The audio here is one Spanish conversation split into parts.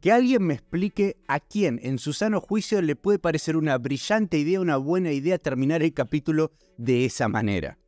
Que alguien me explique a quién en su sano juicio le puede parecer una brillante idea, una buena idea terminar el capítulo de esa manera.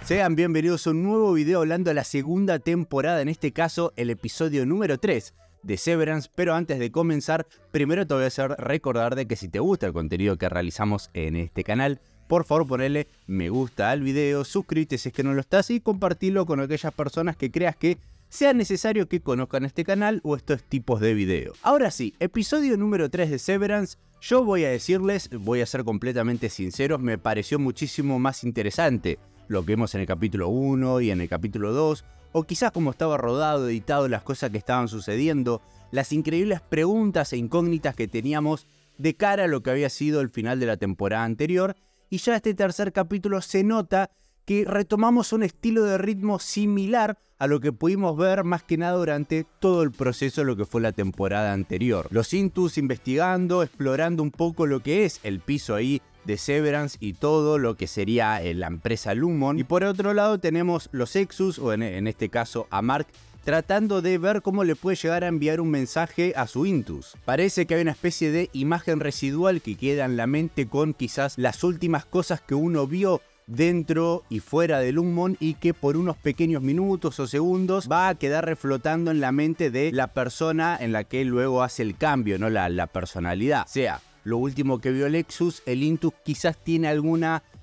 Sean bienvenidos a un nuevo video hablando de la segunda temporada, en este caso el episodio número 3 de Severance, pero antes de comenzar, primero te voy a hacer recordar de que si te gusta el contenido que realizamos en este canal, por favor ponele me gusta al video, suscríbete si es que no lo estás y compartilo con aquellas personas que creas que sea necesario que conozcan este canal o estos tipos de videos. Ahora sí, episodio número 3 de Severance. Yo voy a decirles, voy a ser completamente sinceros, me pareció muchísimo más interesante lo que vimos en el capítulo 1 y en el capítulo 2, o quizás como estaba rodado, editado, las cosas que estaban sucediendo, las increíbles preguntas e incógnitas que teníamos de cara a lo que había sido el final de la temporada anterior, y ya este tercer capítulo se nota que retomamos un estilo de ritmo similar a lo que pudimos ver más que nada durante todo el proceso de lo que fue la temporada anterior. Los Intus investigando, explorando un poco lo que es el piso ahí de Severance y todo lo que sería la empresa Lumon. Y por otro lado tenemos los Exus, o en este caso a Mark, tratando de ver cómo le puede llegar a enviar un mensaje a su Intus. Parece que hay una especie de imagen residual que queda en la mente con quizás las últimas cosas que uno vio dentro y fuera de Lumon y que por unos pequeños minutos o segundos va a quedar reflotando en la mente de la persona en la que luego hace el cambio, ¿no? La personalidad. O sea, lo último que vio el Exus, el Intus quizás tiene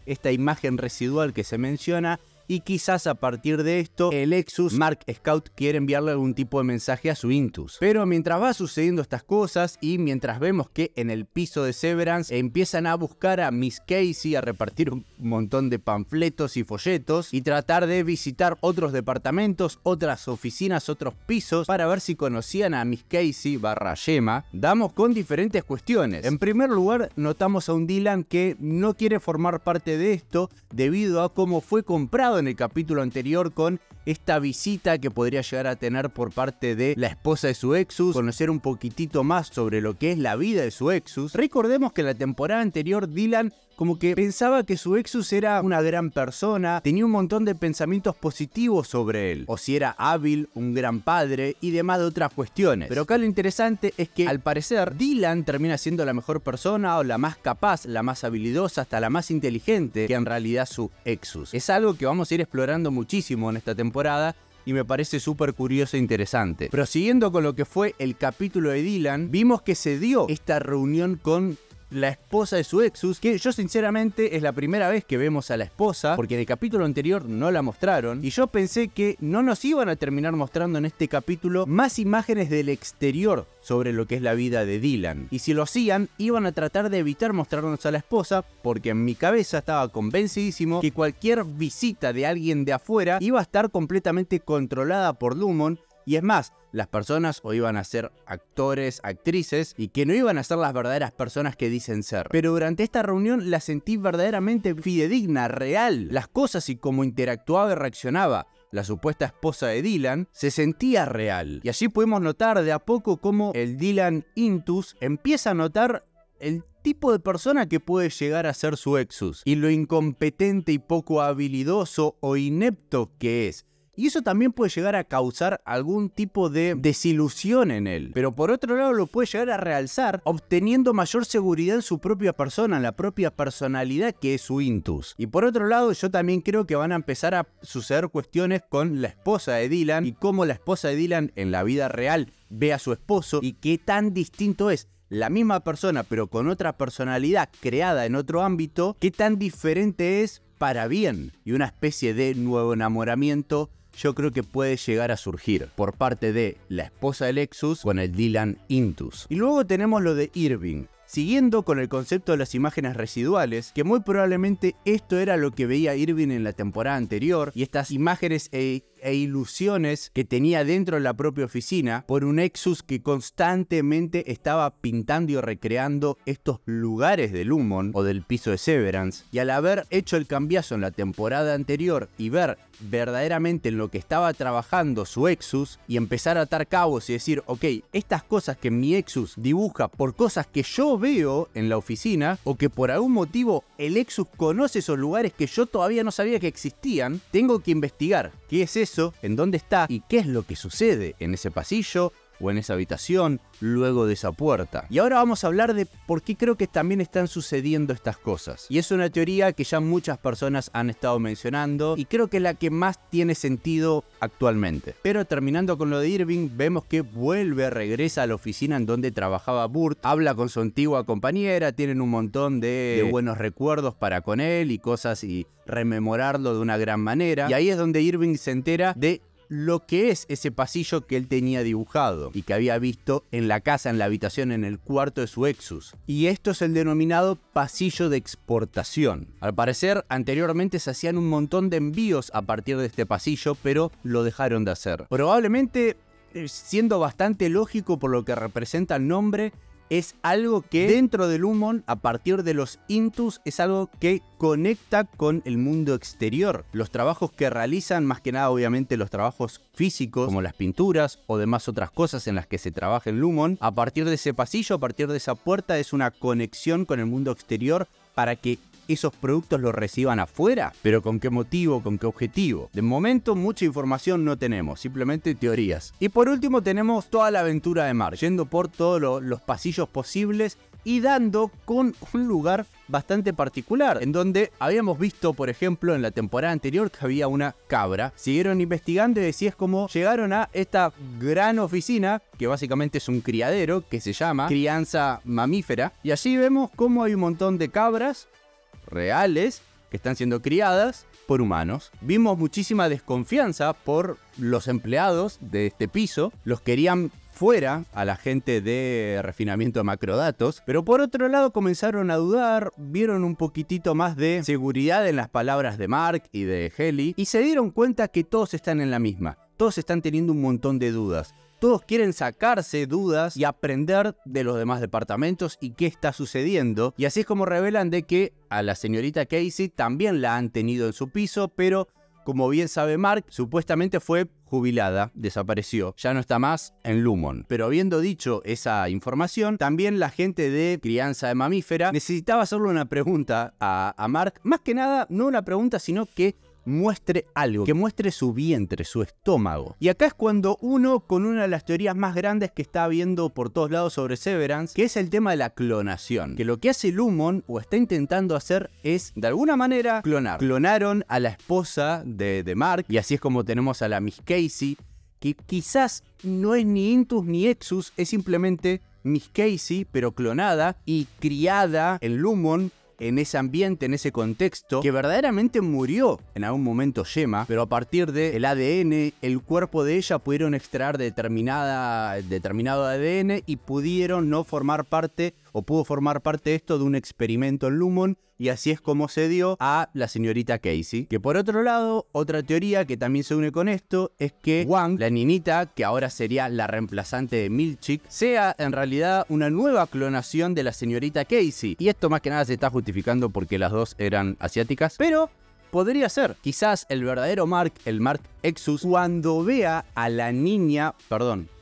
esta imagen residual que se menciona, y quizás a partir de esto el Exus, Mark Scout, quiere enviarle algún tipo de mensaje a su Intus. Pero mientras va sucediendo estas cosas y mientras vemos que en el piso de Severance empiezan a buscar a Miss Casey, a repartir un montón de panfletos y folletos y tratar de visitar otros departamentos, otras oficinas, otros pisos para ver si conocían a Miss Casey / Gemma, damos con diferentes cuestiones. En primer lugar, notamos a un Dylan que no quiere formar parte de esto debido a cómo fue comprado en el capítulo anterior con esta visita que podría llegar a tener por parte de la esposa de su Exus, conocer un poquitito más sobre lo que es la vida de su Exus. Recordemos que en la temporada anterior Dylan como que pensaba que su Exus era una gran persona, tenía un montón de pensamientos positivos sobre él, o si era hábil, un gran padre y demás de otras cuestiones. Pero acá lo interesante es que al parecer Dylan termina siendo la mejor persona o la más capaz, la más habilidosa, hasta la más inteligente que en realidad su Exus. Es algo que vamos a ir explorando muchísimo en esta temporada y me parece súper curioso e interesante. Prosiguiendo con lo que fue el capítulo de Dylan, vimos que se dio esta reunión con la esposa de su Exus, que yo sinceramente es la primera vez que vemos a la esposa, porque en el capítulo anterior no la mostraron, y yo pensé que no nos iban a terminar mostrando en este capítulo más imágenes del exterior sobre lo que es la vida de Dylan, y si lo hacían, iban a tratar de evitar mostrarnos a la esposa, porque en mi cabeza estaba convencidísimo que cualquier visita de alguien de afuera iba a estar completamente controlada por Lumon. Y es más, las personas o iban a ser actores, actrices, y que no iban a ser las verdaderas personas que dicen ser. Pero durante esta reunión la sentí verdaderamente fidedigna, real. Las cosas y cómo interactuaba y reaccionaba la supuesta esposa de Dylan se sentía real. Y allí pudimos notar de a poco cómo el Dylan Intus empieza a notar el tipo de persona que puede llegar a ser su Exus y lo incompetente y poco habilidoso o inepto que es. Y eso también puede llegar a causar algún tipo de desilusión en él. Pero por otro lado lo puede llegar a realzar obteniendo mayor seguridad en su propia persona, en la propia personalidad que es su Intus. Y por otro lado yo también creo que van a empezar a suceder cuestiones con la esposa de Dylan y cómo la esposa de Dylan en la vida real ve a su esposo y qué tan distinto es. La misma persona pero con otra personalidad creada en otro ámbito, qué tan diferente es para bien. Y una especie de nuevo enamoramiento yo creo que puede llegar a surgir por parte de la esposa del Exus con el Dylan Intus. Y luego tenemos lo de Irving. Siguiendo con el concepto de las imágenes residuales, que muy probablemente esto era lo que veía Irving en la temporada anterior, y estas imágenes e ilusiones que tenía dentro de la propia oficina por un Exus que constantemente estaba pintando y recreando estos lugares de Lumon o del piso de Severance, y al haber hecho el cambiazo en la temporada anterior y ver verdaderamente en lo que estaba trabajando su Exus y empezar a atar cabos y decir, ok, estas cosas que mi Exus dibuja por cosas que yo veo en la oficina o que por algún motivo el Exus conoce esos lugares que yo todavía no sabía que existían, tengo que investigar qué es eso eso, en dónde está y qué es lo que sucede en ese pasillo o en esa habitación, luego de esa puerta. Y ahora vamos a hablar de por qué creo que también están sucediendo estas cosas. Y es una teoría que ya muchas personas han estado mencionando y creo que es la que más tiene sentido actualmente. Pero terminando con lo de Irving, vemos que regresa a la oficina en donde trabajaba Burt, habla con su antigua compañera, tienen un montón de buenos recuerdos para con él y cosas y rememorarlo de una gran manera. Y ahí es donde Irving se entera de lo que es ese pasillo que él tenía dibujado y que había visto en la casa, en la habitación, en el cuarto de su Exus. Y esto es el denominado pasillo de exportación. Al parecer, anteriormente se hacían un montón de envíos a partir de este pasillo, pero lo dejaron de hacer. Probablemente, siendo bastante lógico por lo que representa el nombre, es algo que dentro del Lumon, a partir de los Intus, es algo que conecta con el mundo exterior. Los trabajos que realizan, más que nada obviamente los trabajos físicos, como las pinturas o demás otras cosas en las que se trabaja en Lumon, a partir de ese pasillo, a partir de esa puerta, es una conexión con el mundo exterior para que esos productos los reciban afuera. ¿Pero con qué motivo? ¿Con qué objetivo? De momento mucha información no tenemos, simplemente teorías. Y por último tenemos toda la aventura de Mark, yendo por todos los pasillos posibles y dando con un lugar bastante particular, en donde habíamos visto, por ejemplo, en la temporada anterior que había una cabra. Siguieron investigando y así es como llegaron a esta gran oficina, que básicamente es un criadero, que se llama Crianza Mamífera. Y allí vemos cómo hay un montón de cabras reales que están siendo criadas por humanos. Vimos muchísima desconfianza por los empleados de este piso. Los querían fuera a la gente de refinamiento de macrodatos, pero por otro lado comenzaron a dudar, vieron un poquitito más de seguridad en las palabras de Mark y de Helly y se dieron cuenta que todos están en la misma. Todos están teniendo un montón de dudas. Todos quieren sacarse dudas y aprender de los demás departamentos y qué está sucediendo. Y así es como revelan de que a la señorita Casey también la han tenido en su piso, pero como bien sabe Mark, supuestamente fue jubilada, desapareció, ya no está más en Lumon. Pero habiendo dicho esa información, también la gente de Crianza de Mamífera necesitaba hacerle una pregunta a Mark. Más que nada, no una pregunta, sino que muestre algo, que muestre su vientre, su estómago. Y acá es cuando uno, con una de las teorías más grandes que está viendo por todos lados sobre Severance, que es el tema de la clonación. Que lo que hace Lumon, o está intentando hacer, es, de alguna manera, clonar. Clonaron a la esposa de Mark, y así es como tenemos a la Miss Casey, que quizás no es ni Intus ni Exus, es simplemente Miss Casey, pero clonada y criada en Lumon, en ese ambiente, en ese contexto, que verdaderamente murió en algún momento Gemma, pero a partir del ADN, el cuerpo de ella pudieron extraer determinado ADN y pudieron no formar parte, o pudo formar parte esto de un experimento en Lumon, y así es como se dio a la señorita Casey. Que por otro lado, otra teoría que también se une con esto es que Wang, la niñita, que ahora sería la reemplazante de Milchick, sea en realidad una nueva clonación de la señorita Casey. Y esto más que nada se está justificando porque las dos eran asiáticas, pero podría ser. Quizás el verdadero Mark, el Mark Exus, cuando vea a la niña,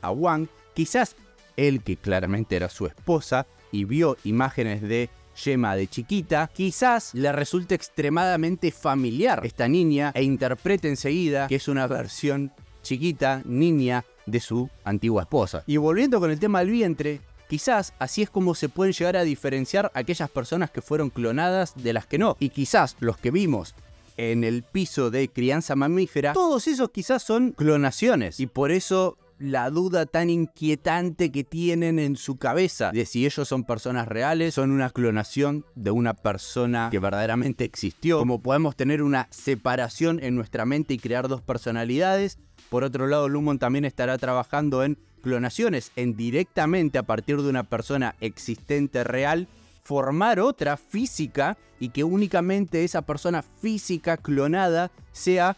a Wang, quizás él, que claramente era su esposa, y vio imágenes de Gemma de chiquita, quizás le resulte extremadamente familiar esta niña e interprete enseguida que es una versión chiquita, niña, de su antigua esposa. Y volviendo con el tema del vientre, quizás así es como se pueden llegar a diferenciar aquellas personas que fueron clonadas de las que no. Y quizás los que vimos en el piso de Crianza Mamífera, todos esos quizás son clonaciones. Y por eso la duda tan inquietante que tienen en su cabeza de si ellos son personas reales, son una clonación de una persona que verdaderamente existió. Como podemos tener una separación en nuestra mente y crear dos personalidades, por otro lado Lumon también estará trabajando en clonaciones, en directamente a partir de una persona existente real, formar otra física y que únicamente esa persona física clonada sea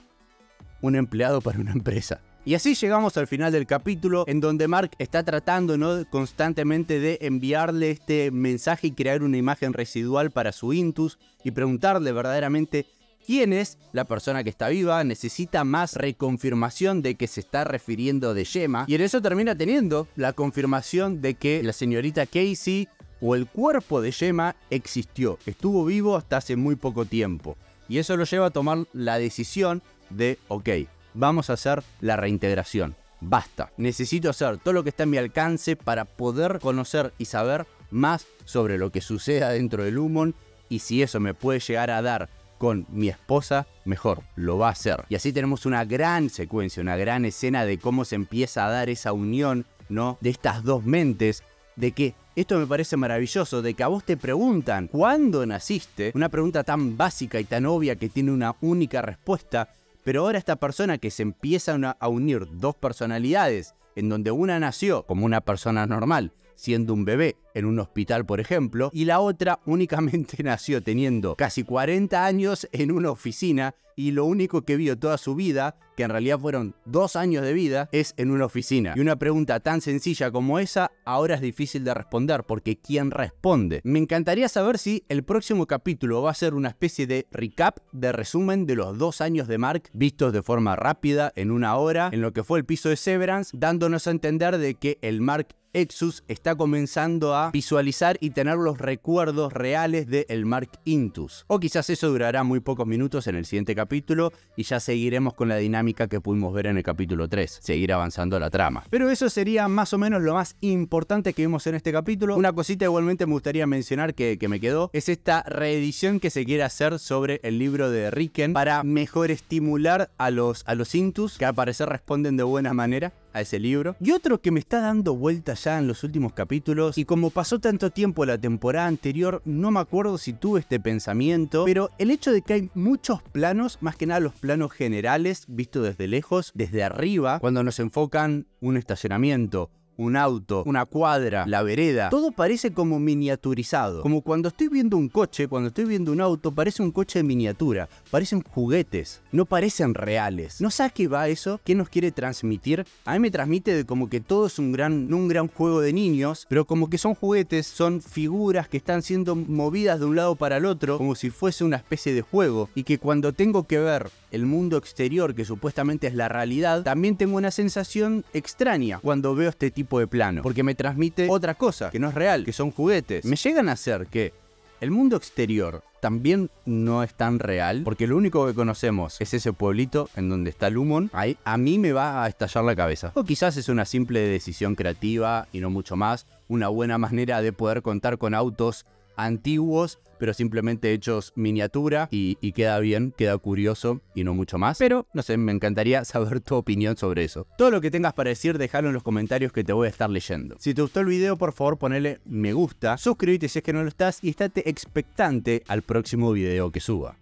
un empleado para una empresa. Y así llegamos al final del capítulo, en donde Mark está tratando, ¿no?, constantemente de enviarle este mensaje y crear una imagen residual para su Intus y preguntarle verdaderamente quién es la persona que está viva. Necesita más reconfirmación de que se está refiriendo de Gemma, y en eso termina teniendo la confirmación de que la señorita Casey o el cuerpo de Gemma existió, estuvo vivo hasta hace muy poco tiempo, y eso lo lleva a tomar la decisión de, ok, vamos a hacer la reintegración. Basta, necesito hacer todo lo que está en mi alcance para poder conocer y saber más sobre lo que sucede adentro del Lumon, y si eso me puede llegar a dar con mi esposa, mejor, lo va a hacer. Y así tenemos una gran secuencia, una gran escena de cómo se empieza a dar esa unión, ¿no? De estas dos mentes, de que esto me parece maravilloso, de que a vos te preguntan ¿cuándo naciste? Una pregunta tan básica y tan obvia que tiene una única respuesta, pero ahora esta persona que se empiezan a unir dos personalidades, en donde una nació como una persona normal, siendo un bebé en un hospital, por ejemplo, y la otra únicamente nació teniendo casi 40 años en una oficina, y lo único que vio toda su vida, que en realidad fueron 2 años de vida, es en una oficina. Y una pregunta tan sencilla como esa ahora es difícil de responder, porque ¿quién responde? Me encantaría saber si el próximo capítulo va a ser una especie de recap, de resumen de los 2 años de Mark, vistos de forma rápida, en 1 hora, en lo que fue el piso de Severance, dándonos a entender de que el Mark Exus está comenzando a visualizar y tener los recuerdos reales del Mark Intus. O quizás eso durará muy pocos minutos en el siguiente capítulo y ya seguiremos con la dinámica que pudimos ver en el capítulo 3, seguir avanzando la trama. Pero eso sería más o menos lo más importante que vimos en este capítulo. Una cosita igualmente me gustaría mencionar que me quedó, es esta reedición que se quiere hacer sobre el libro de Riken para mejor estimular a los Intus, que al parecer responden de buena manera a ese libro. Y otro que me está dando vueltas ya en los últimos capítulos, y como pasó tanto tiempo la temporada anterior, no me acuerdo si tuve este pensamiento, pero el hecho de que hay muchos planos, más que nada los planos generales, vistos desde lejos, desde arriba, cuando nos enfocan un estacionamiento, un auto, una cuadra, la vereda, todo parece como miniaturizado. Como cuando estoy viendo un coche, cuando estoy viendo un auto, parece un coche de miniatura, parecen juguetes, no parecen reales. ¿No sabes qué va eso? ¿Qué nos quiere transmitir? A mí me transmite de como que todo es un gran juego de niños, pero como que son juguetes, son figuras que están siendo movidas de un lado para el otro, como si fuese una especie de juego, y que cuando tengo que ver el mundo exterior, que supuestamente es la realidad, también tengo una sensación extraña cuando veo este tipo de plano, porque me transmite otra cosa, que no es real, que son juguetes. Me llegan a hacer que el mundo exterior también no es tan real, porque lo único que conocemos es ese pueblito en donde está Lumon. Ahí a mí me va a estallar la cabeza. O quizás es una simple decisión creativa y no mucho más, una buena manera de poder contar con autos antiguos, pero simplemente hechos miniatura, y queda bien, queda curioso y no mucho más. Pero, no sé, me encantaría saber tu opinión sobre eso. Todo lo que tengas para decir, déjalo en los comentarios que te voy a estar leyendo. Si te gustó el video, por favor ponele me gusta, suscríbete si es que no lo estás y estate expectante al próximo video que suba.